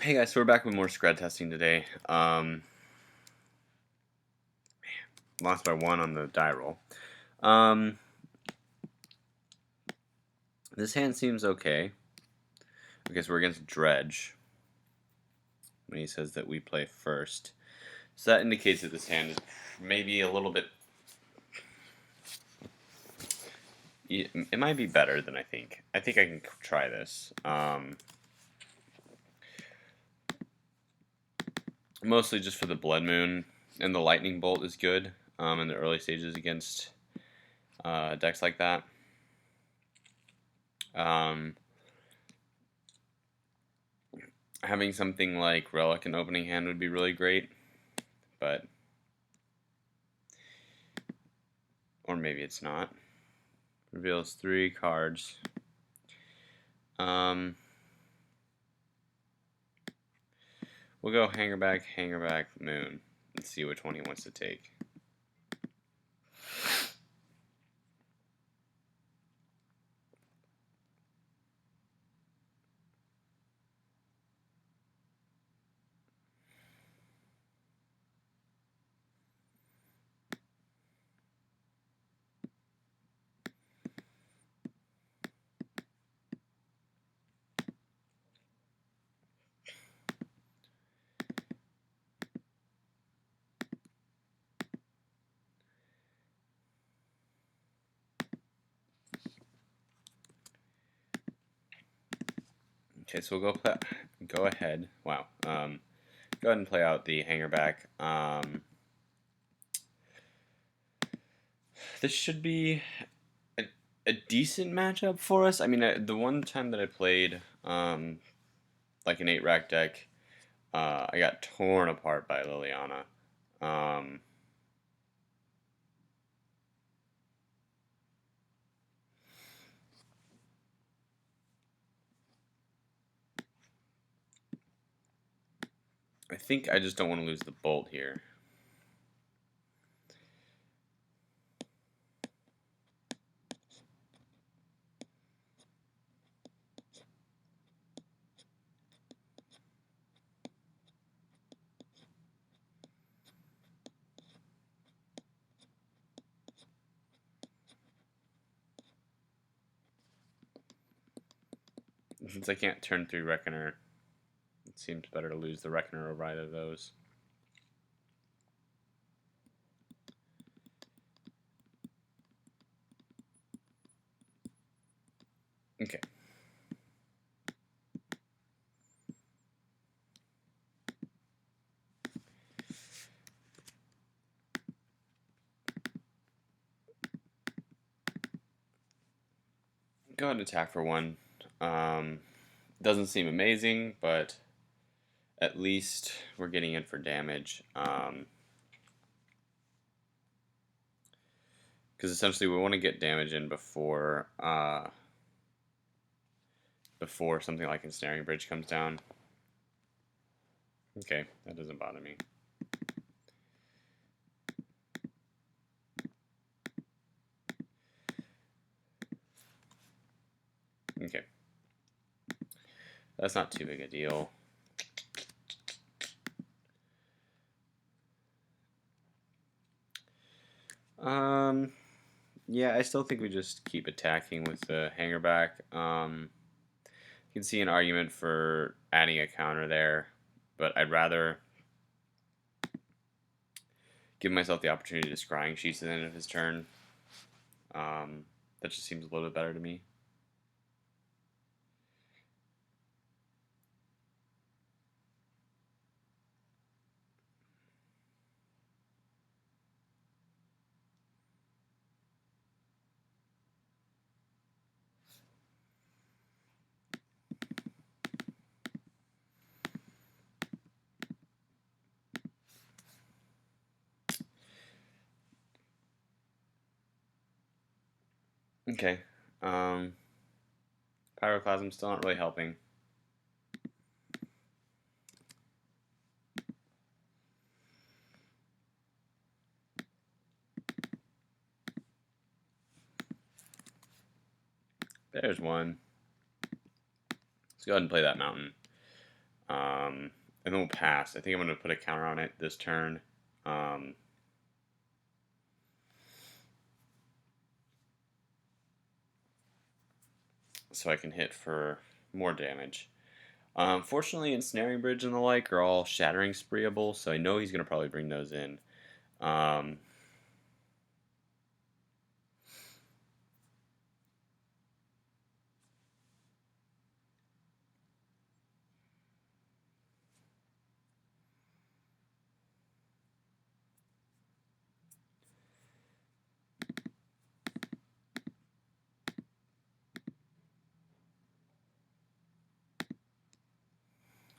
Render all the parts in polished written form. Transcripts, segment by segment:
Hey guys, so we're back with more Skred testing today. Lost by 1 on the die roll. This hand seems okay. I guess we're against Dredge when he says that we play first. So that indicates that this hand is maybe a little bit... It might be better than I think. I think I can try this. Mostly just for the Blood Moon, and the Lightning Bolt is good in the early stages against decks like that. Having something like Relic in opening hand would be really great, but... Or maybe it's not. Reveals 3 cards. We'll go Hangerback, Moon, and see which one he wants to take. Okay, so we'll go ahead. Wow. Go ahead and play out the Hangerback. This should be a decent matchup for us. I mean, the one time that I played like an 8-rack deck, I got torn apart by Liliana. I think I just don't want to lose the Bolt here. Since I can't turn 3 Reckoner, it seems better to lose the Reckoner over either of those. Okay. Go ahead and attack for 1. Doesn't seem amazing, but at least we're getting in for damage. Because essentially we want to get damage in before something like Ensnaring Bridge comes down. Okay, that doesn't bother me. Okay. That's not too big a deal. Yeah, I still think we just keep attacking with the Hangerback. You can see an argument for adding a counter there, but I'd rather give myself the opportunity to Scrying Sheets at the end of his turn. That just seems a little bit better to me. Okay. Pyroclasm still not really helping. There's one. Let's go ahead and play that mountain. And then we'll pass. I think I'm going to put a counter on it this turn. So I can hit for more damage. Fortunately, Ensnaring Bridge and the like are all Shattering Spreeable, so I know he's going to probably bring those in.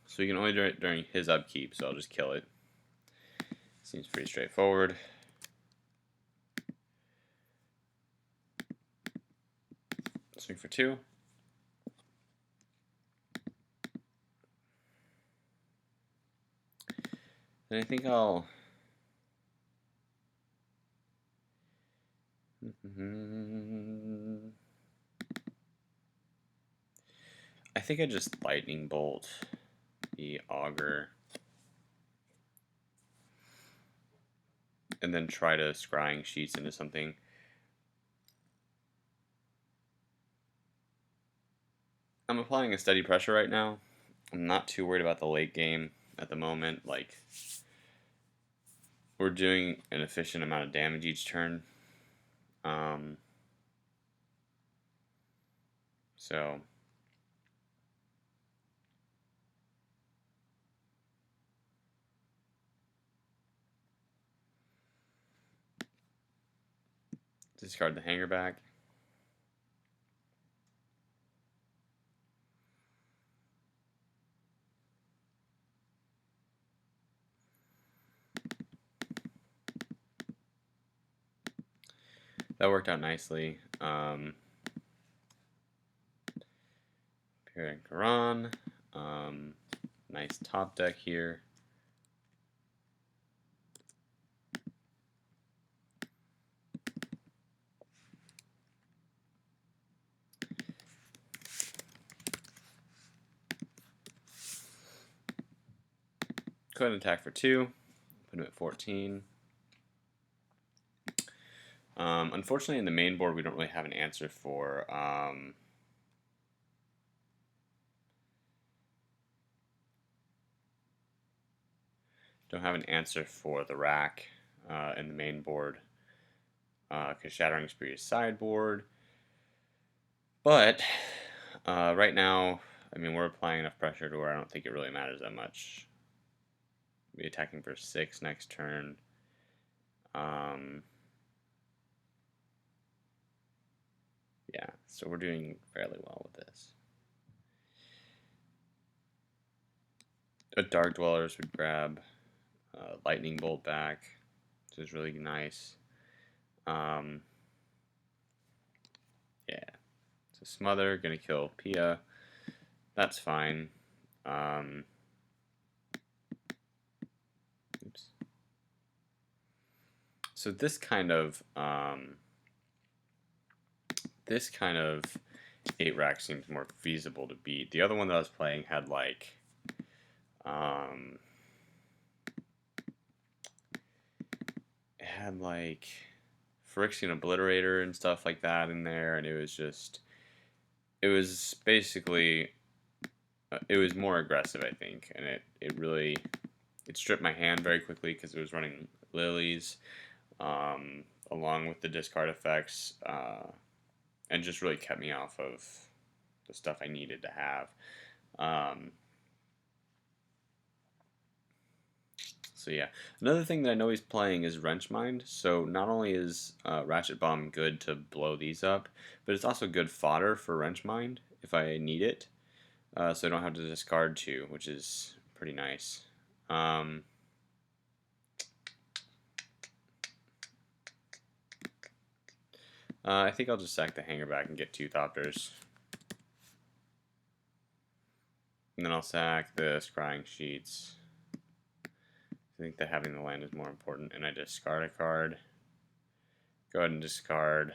So you can only do it during his upkeep, so I'll just kill it. Seems pretty straightforward. Swing for 2. Then I think I'll... I think I just Lightning Bolt the Augur. And then try to Scrying Sheets into something. I'm applying a steady pressure right now. I'm not too worried about the late game at the moment. Like, we're doing an efficient amount of damage each turn. So discard the hanger back. That worked out nicely. Pierre and Karan. Nice top deck here. Go ahead and attack for 2. Put him at 14. Unfortunately, in the main board, we don't really have an answer for the rack in the main board because Shattering Spree is sideboard. But right now, I mean, we're applying enough pressure to where I don't think it really matters that much. We'll be attacking for 6 next turn. Yeah, so we're doing fairly well with this. A Dark Dwellers would grab Lightning Bolt back, which is really nice. Yeah, so Smother, gonna kill Pia. That's fine. Oops. So this kind of 8 rack seems more feasible to beat. The other one that I was playing had like it had like Phyrexian Obliterator and stuff like that in there, and it was basically it was more aggressive, I think, and it really stripped my hand very quickly because it was running lilies along with the discard effects and just really kept me off of the stuff I needed to have. So yeah, another thing that I know he's playing is Wrenchmind. So not only is Ratchet Bomb good to blow these up, but it's also good fodder for Wrenchmind if I need it. So I don't have to discard 2, which is pretty nice. I think I'll just sack the hanger back and get 2 Thopters. And then I'll sack the Scrying Sheets. I think that having the land is more important, and I discard a card. Go ahead and discard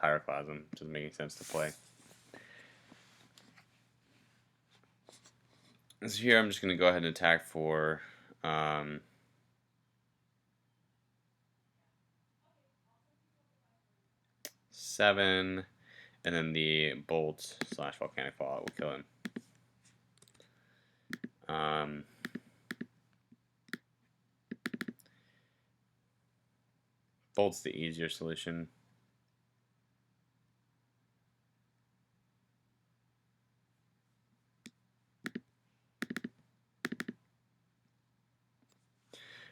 Pyroclasm. Doesn't make any sense to play. So here I'm just going to go ahead and attack for 7, and then the bolt / volcanic fallout will kill him. Bolt's the easier solution.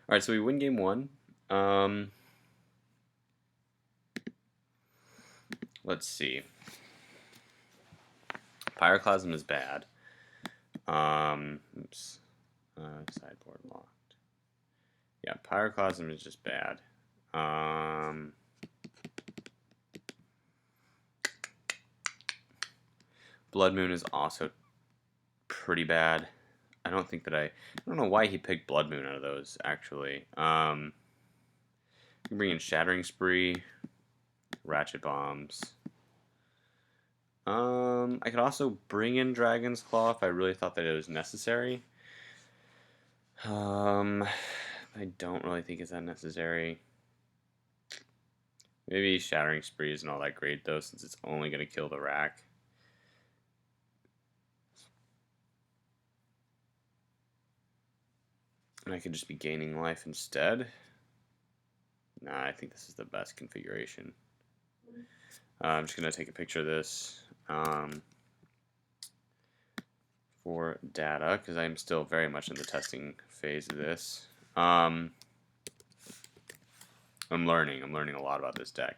Alright, so we win game 1. Let's see. Pyroclasm is bad. Oops. Sideboard locked. Yeah, Pyroclasm is just bad. Blood Moon is also pretty bad. I don't know why he picked Blood Moon out of those, actually. Bring in Shattering Spree, Ratchet Bombs. I could also bring in Dragon's Claw if I really thought that it was necessary. I don't really think it's that necessary. Maybe Shattering Spree isn't all that great, though, since it's only going to kill the rack. And I could just be gaining life instead. Nah, I think this is the best configuration. I'm just going to take a picture of this for data, because I'm still very much in the testing phase of this. I'm learning a lot about this deck.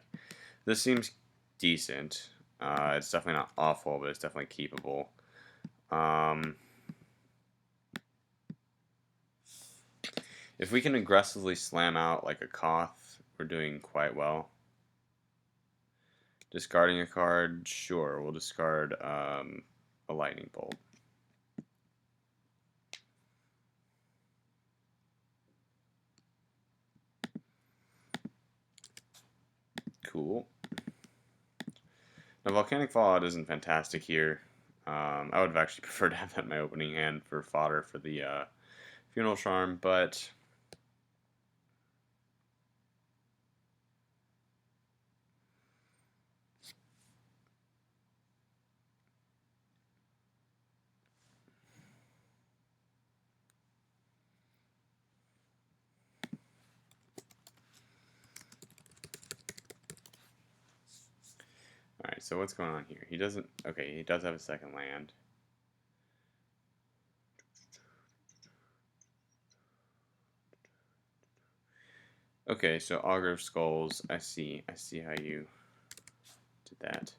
This seems decent. It's definitely not awful, but it's definitely keepable. If we can aggressively slam out like a Koth, we're doing quite well. Discarding a card, sure, we'll discard a Lightning Bolt. Cool. Now, Volcanic Fallout isn't fantastic here. I would have actually preferred to have that in my opening hand for fodder for the Funeral Charm, but alright, so what's going on here? He doesn't... Okay, he does have a second land. Okay, so Augur of Skulls, I see how you did that.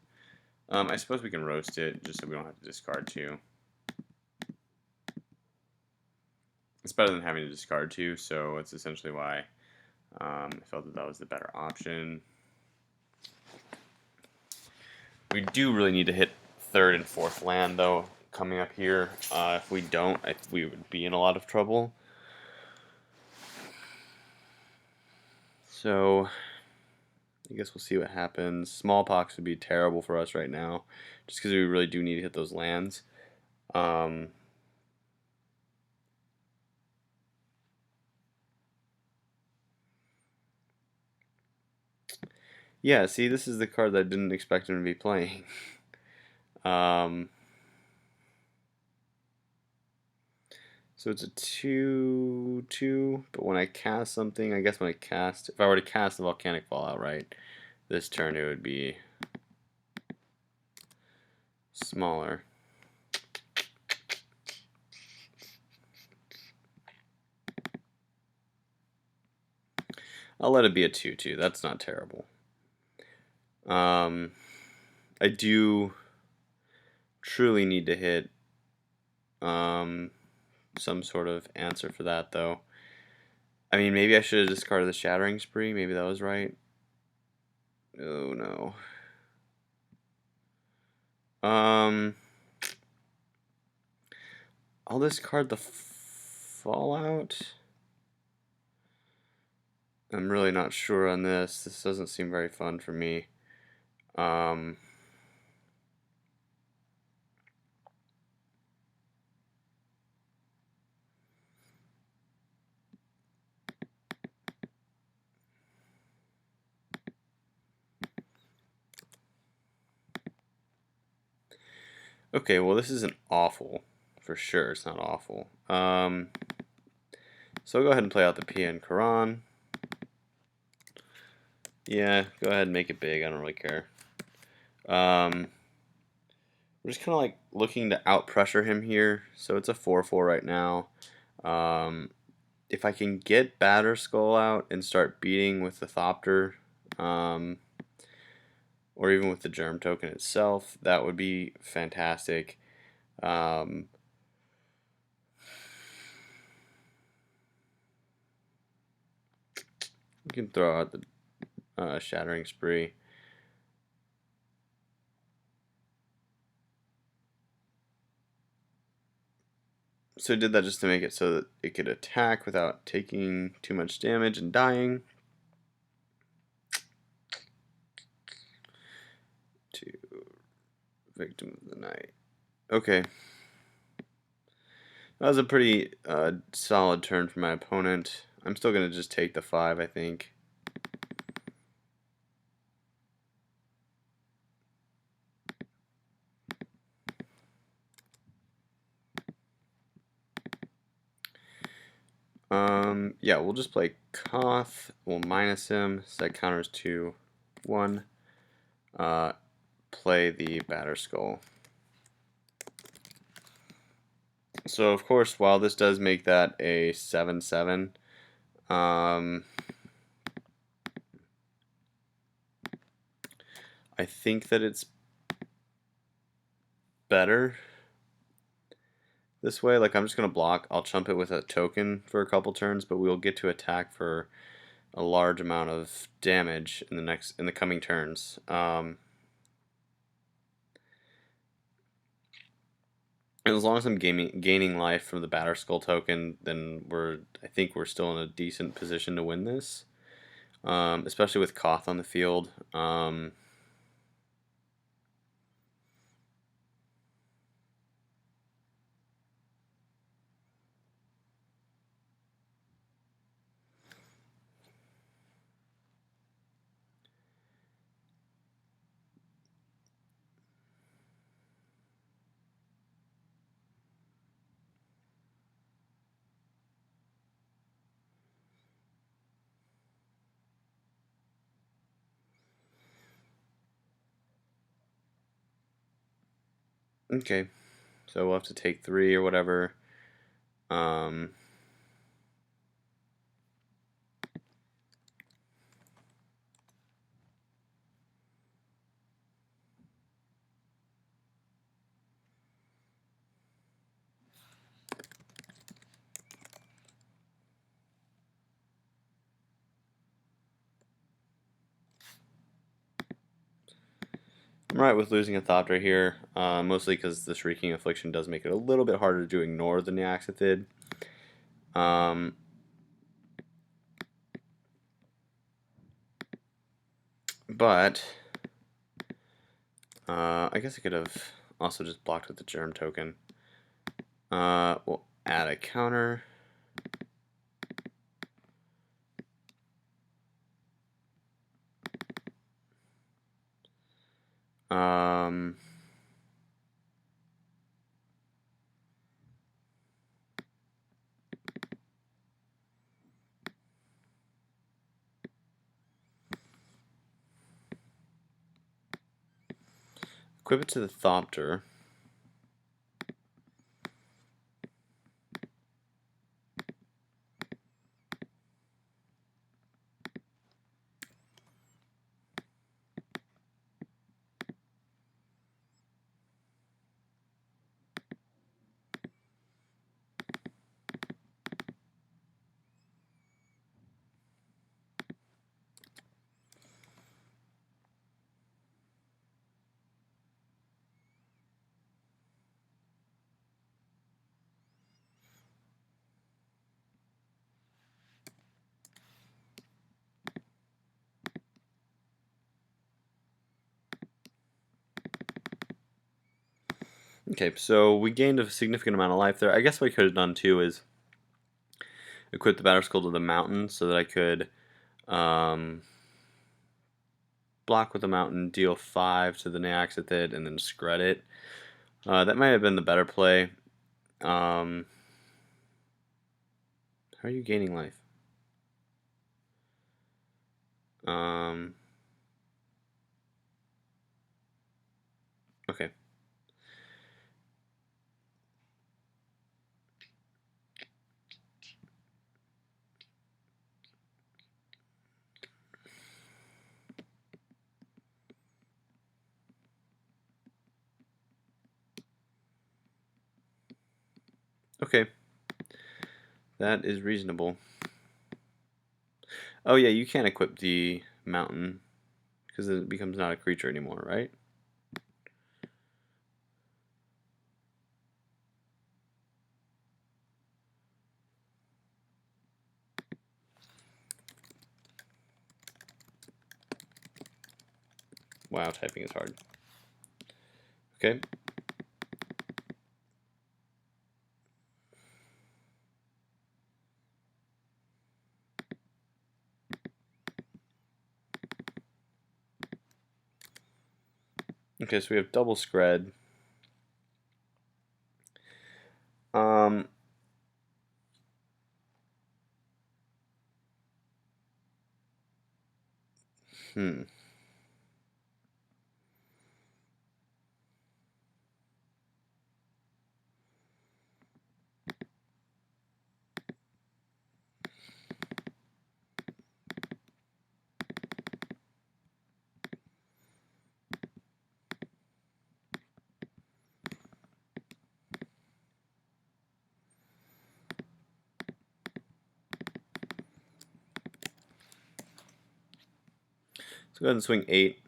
I suppose we can roast it, just so we don't have to discard 2. It's better than having to discard 2, so it's essentially why I felt that that was the better option. We do really need to hit 3rd and 4th land, though, coming up here. If we don't, we would be in a lot of trouble. So, I guess we'll see what happens. Smallpox would be terrible for us right now, just because we really do need to hit those lands. Yeah, see, this is the card that I didn't expect him to be playing. So it's a 2/2, but when I cast something, I guess if I were to cast the Volcanic Fallout, right, this turn it would be smaller. I'll let it be a 2/2. That's not terrible. I do truly need to hit some sort of answer for that, though. I mean, maybe I should have discarded the Shattering Spree. Maybe that was right. Oh, no. I'll discard the Fallout. I'm really not sure on this. This doesn't seem very fun for me. Okay, well this isn't awful. For sure, it's not awful. So I'll go ahead and play out the PN Quran. Yeah, go ahead and make it big. I don't really care. We're just kind of like looking to out pressure him here. So it's a 4-4 right now. If I can get Batter Skull out and start beating with the Thopter, or even with the Germ Token itself, that would be fantastic. We can throw out the Shattering Spree. So I did that just to make it so that it could attack without taking too much damage and dying. To Victim of the Night. Okay. That was a pretty solid turn for my opponent. I'm still going to just take the 5, I think. Yeah, we'll just play Koth. We'll minus him. Set counters to 1. Play the Batter Skull. So, of course, while this does make that a 7-7, I think that it's better this way. Like, I'm just going to block. I'll chump it with a token for a couple turns, but we'll get to attack for a large amount of damage in the coming turns. And as long as I'm gaining life from the Batter Skull token, then I think we're still in a decent position to win this, especially with Koth on the field. Okay, so we'll have to take 3 or whatever. I'm right with losing a Thopter here, mostly because the Shrieking Affliction does make it a little bit harder to ignore than the Nyaxathid. But I guess I could have also just blocked with the Germ token. We'll add a counter. Equip it to the Thopter. Okay, so we gained a significant amount of life there. I guess what I could have done too is equip the Batter Skull to the Mountain so that I could block with the Mountain, deal 5 to the Nyaxathid, and then Skred it. That might have been the better play. How are you gaining life? Okay. Okay. That is reasonable. Oh yeah, you can't equip the mountain because it becomes not a creature anymore, right? Wow, typing is hard. Okay. Okay, so we have double Skred. Um, hmm. Let's go ahead and swing 8.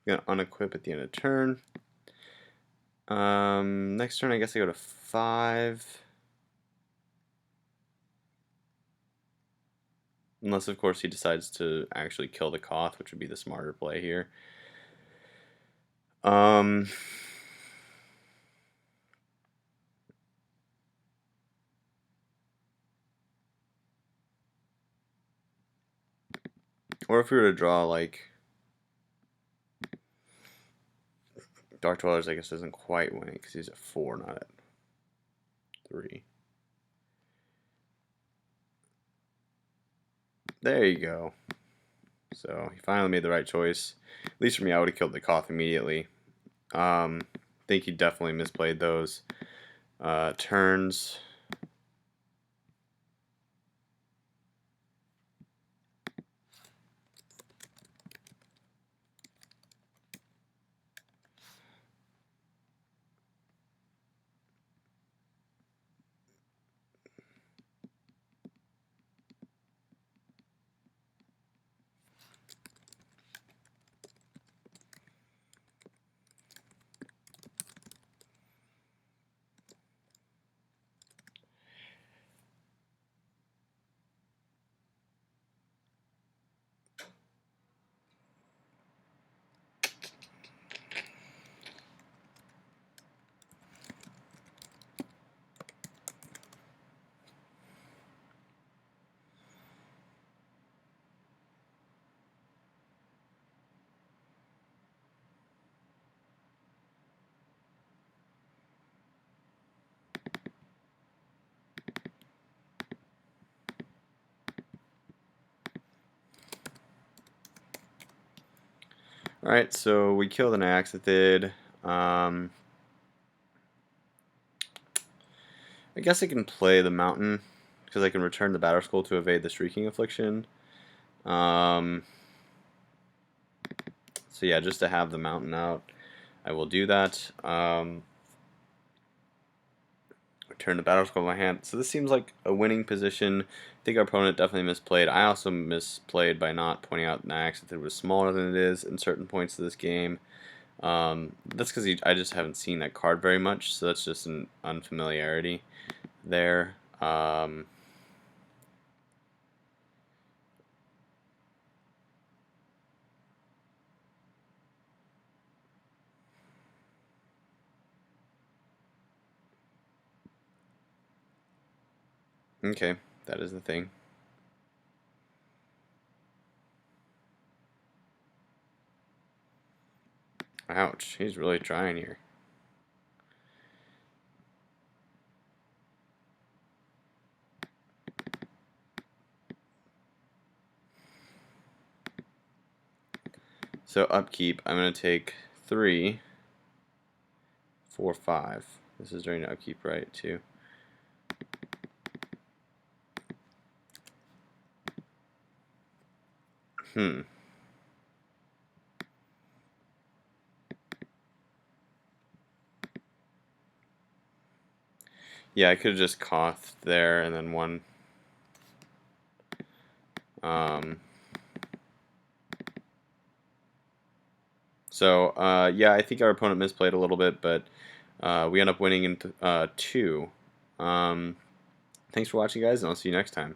Gonna unequip at the end of turn. Next turn I guess I go to 5. Unless of course he decides to actually kill the Koth, which would be the smarter play here. Or if we were to draw like Dark Dwellers, I guess doesn't quite win it because he's at 4, not at 3. There you go. So he finally made the right choice. At least for me, I would have killed the Koth immediately. Think he definitely misplayed those turns. Alright, so we killed an Axithid. I guess I can play the Mountain because I can return the Battle Skull to evade the Shrieking Affliction. So yeah, just to have the Mountain out, I will do that. Return the Battle Skull in my hand. So this seems like a winning position. I think our opponent definitely misplayed. I also misplayed by not pointing out Nax that it was smaller than it is in certain points of this game. That's because I just haven't seen that card very much, so that's just an unfamiliarity there. Okay, that is the thing. Ouch, he's really trying here. So upkeep, I'm going to take 3, 4, 5. This is during upkeep, right, too? Hmm. Yeah, I could have just coughed there and then won. Yeah, I think our opponent misplayed a little bit, but we end up winning in 2. Thanks for watching, guys, and I'll see you next time.